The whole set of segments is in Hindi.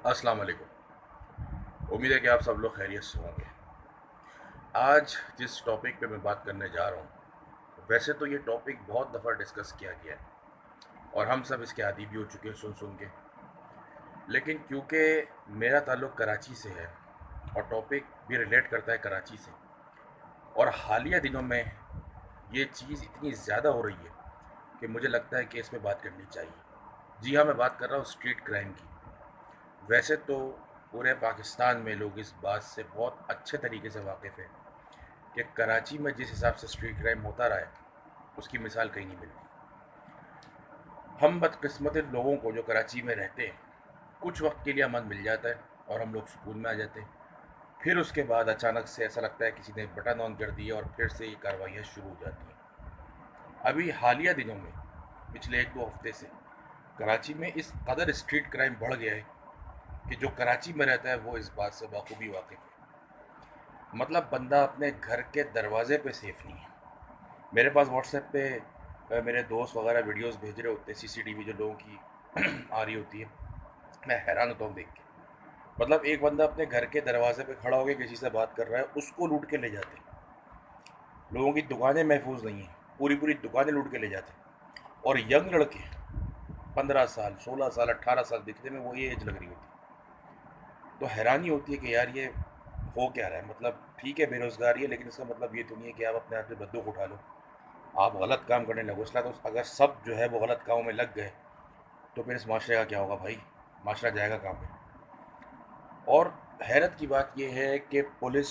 अस्सलाम वालेकुम। उम्मीद है कि आप सब लोग खैरियत से होंगे। आज जिस टॉपिक पे मैं बात करने जा रहा हूँ, वैसे तो ये टॉपिक बहुत दफ़ा डिस्कस किया गया है और हम सब इसके आदी भी हो चुके हैं सुन के। लेकिन क्योंकि मेरा ताल्लुक़ कराची से है और टॉपिक भी रिलेट करता है कराची से, और हालिया दिनों में ये चीज़ इतनी ज़्यादा हो रही है कि मुझे लगता है कि इस पे बात करनी चाहिए। जी हाँ, मैं बात कर रहा हूँ स्ट्रीट क्राइम की। वैसे तो पूरे पाकिस्तान में लोग इस बात से बहुत अच्छे तरीके से वाकिफ़ हैं कि कराची में जिस हिसाब से स्ट्रीट क्राइम होता रहा है, उसकी मिसाल कहीं नहीं मिलती। हम बदकिस्मत लोगों को जो कराची में रहते हैं, कुछ वक्त के लिए अमन मिल जाता है और हम लोग सुकून में आ जाते हैं। फिर उसके बाद अचानक से ऐसा लगता है किसी ने बटन ऑन कर दिया और फिर से ये कार्रवाइयाँ शुरू हो जाती हैं। अभी हालिया दिनों में पिछले 1-2 हफ्ते से कराची में इस कदर स्ट्रीट क्राइम बढ़ गया है कि जो कराची में रहता है वो इस बात से बाखूबी वाकिफ़ है। मतलब बंदा अपने घर के दरवाजे पे सेफ नहीं है। मेरे पास व्हाट्सएप पे मेरे दोस्त वगैरह वीडियोस भेज रहे होते हैं, सीसीटीवी जो लोगों की आ रही होती है। मैं हैरान होता हूँ देख के। मतलब एक बंदा अपने घर के दरवाजे पे खड़ा होकर किसी से बात कर रहा है, उसको लूट के ले जाते हैं। लोगों की दुकानें महफूज नहीं है, पूरी पूरी दुकानें लूट के ले जाते हैं। और यंग लड़के 15 साल, 16 साल, 18 साल, दिखने में वही एज लग रही होती है। तो हैरानी होती है कि यार ये हो क्या रहा है। मतलब ठीक है, बेरोजगारी है, लेकिन इसका मतलब ये तो नहीं है कि आप अपने हाथ में बंदूक उठा लो, आप गलत काम करने लगो। इसलिए तो अगर सब जो है वो गलत कामों में लग गए तो फिर इस माशरे का क्या होगा भाई। माशरा जाएगा कहाँ पे। और हैरत की बात यह है कि पुलिस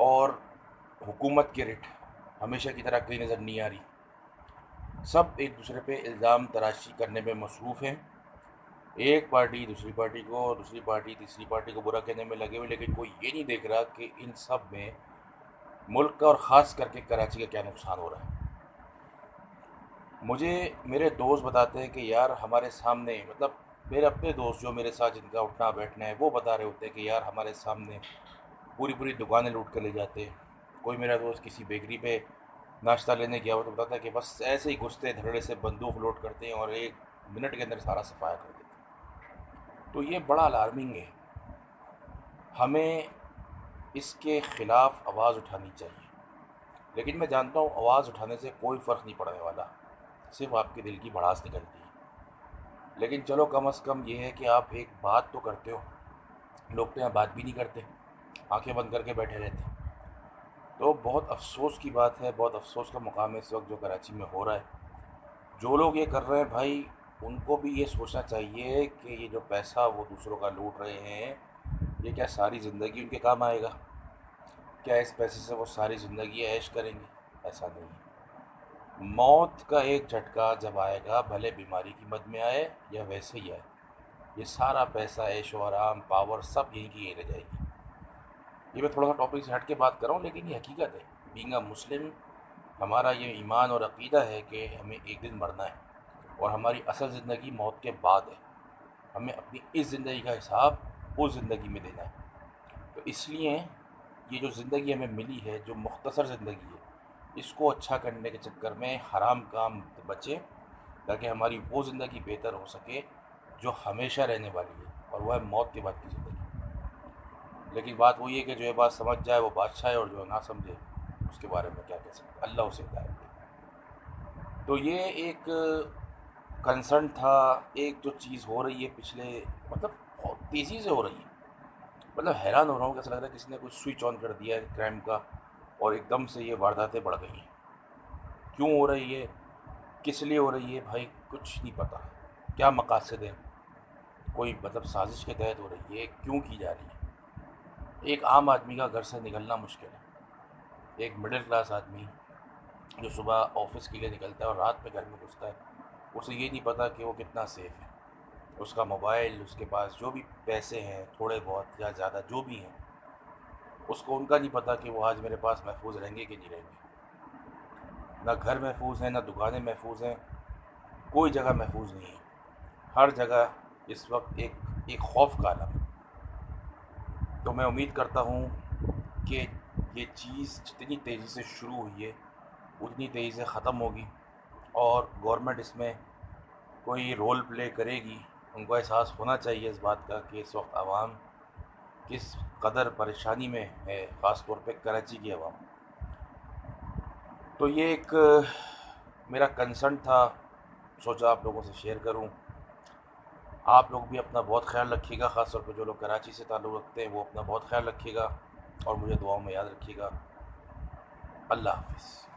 और हुकूमत की रिट हमेशा की तरह कहीं नज़र नहीं आ रही। सब एक दूसरे पे इल्ज़ाम तराशी करने में मसरूफ़ हैं। एक पार्टी दूसरी पार्टी को, दूसरी पार्टी तीसरी पार्टी को बुरा कहने में लगे हुए, लेकिन कोई ये नहीं देख रहा कि इन सब में मुल्क का और ख़ास करके कराची का क्या नुकसान हो रहा है। मुझे मेरे दोस्त बताते हैं कि यार हमारे सामने, मतलब मेरे अपने दोस्त जो मेरे साथ जिनका उठना बैठना है, वो बता रहे होते हैं कि यार हमारे सामने पूरी पूरी दुकानें लूट कर ले जाते हैं। कोई मेरा दोस्त किसी बेकरी पे नाश्ता लेने गया हो तो बताता है कि बस ऐसे ही घुसते धड़े से बंदूक लोड करते हैं और 1 मिनट के अंदर सारा सफाया कर देते हैं। तो ये बड़ा अलार्मिंग है। हमें इसके ख़िलाफ़ आवाज़ उठानी चाहिए। लेकिन मैं जानता हूँ आवाज़ उठाने से कोई फ़र्क नहीं पड़ने वाला, सिर्फ आपके दिल की भड़ास निकलती है। लेकिन चलो कम अज़ कम ये है कि आप एक बात तो करते हो। लोग तो यहाँ बात भी नहीं करते, आंखें बंद करके बैठे रहते हैं। तो बहुत अफसोस की बात है, बहुत अफसोस का मुकाम है इस वक्त जो कराची में हो रहा है। जो लोग ये कर रहे हैं भाई, उनको भी ये सोचना चाहिए कि ये जो पैसा वो दूसरों का लूट रहे हैं, ये क्या सारी ज़िंदगी उनके काम आएगा? क्या इस पैसे से वो सारी ज़िंदगी ऐश करेंगे? ऐसा नहीं है। मौत का एक झटका जब आएगा, भले बीमारी की मद में आए या वैसे ही आए, ये सारा पैसा, ऐशो आराम, पावर सब यहीं की यहीं रह जाएगी। ये मैं थोड़ा सा टॉपिक से हट के बात कर रहा हूँ, लेकिन ये हकीकत है। बीइंग अ मुस्लिम, हमारा ये ईमान और अक़ीदा है कि हमें एक दिन मरना है और हमारी असल ज़िंदगी मौत के बाद है। हमें अपनी इस ज़िंदगी का हिसाब उस ज़िंदगी में देना है। तो इसलिए ये जो ज़िंदगी हमें मिली है, जो मुख्तसर ज़िंदगी है, इसको अच्छा करने के चक्कर में हराम काम बचें, ताकि हमारी वो ज़िंदगी बेहतर हो सके जो हमेशा रहने वाली है, और वह है मौत के बाद की ज़िंदगी। लेकिन बात वही है कि जो ये बात समझ जाए वो बादशाह है, और जो ना समझे उसके बारे में क्या कह सकते, अल्लाह उसे हिदायत दे। तो ये एक कंसर्न था। एक जो चीज़ हो रही है पिछले, मतलब बहुत तेज़ी से हो रही है। मतलब हैरान हो रहा हूँ कि ऐसा लग रहा है किसी ने कुछ स्विच ऑन कर दिया है क्राइम का, और एकदम से ये वारदातें बढ़ गई हैं। क्यों हो रही है, किस लिए हो रही है भाई, कुछ नहीं पता। क्या मकासद है, कोई मतलब साजिश के तहत हो रही है, क्यों की जा रही है। एक आम आदमी का घर से निकलना मुश्किल है। एक मिडिल क्लास आदमी जो सुबह ऑफिस के लिए निकलता है और रात में घर में घुसता है, उसे ये नहीं पता कि वो कितना सेफ़ है। उसका मोबाइल, उसके पास जो भी पैसे हैं, थोड़े बहुत या ज़्यादा जो भी हैं, उसको उनका नहीं पता कि वो आज मेरे पास महफूज रहेंगे कि नहीं रहेंगे। ना घर महफूज हैं, ना दुकानें महफूज हैं, कोई जगह महफूज नहीं है। हर जगह इस वक्त एक एक खौफ का आलम है। तो मैं उम्मीद करता हूँ कि ये चीज़ जितनी तेज़ी से शुरू हुई है उतनी तेज़ी से ख़त्म होगी, और गवर्नमेंट इसमें कोई रोल प्ले करेगी उनको एहसास होना चाहिए इस बात का कि इस वक्त आवाम किस कदर परेशानी में है, ख़ास तौर पे कराची की आवाम। तो ये एक मेरा कंसर्न था, सोचा आप लोगों से शेयर करूं। आप लोग भी अपना बहुत ख्याल रखिएगा, ख़ास तौर पे जो लोग कराची से ताल्लुक़ रखते हैं वो अपना बहुत ख्याल रखिएगा और मुझे दुआओं में याद रखिएगा। अल्लाह हाफ़िज़।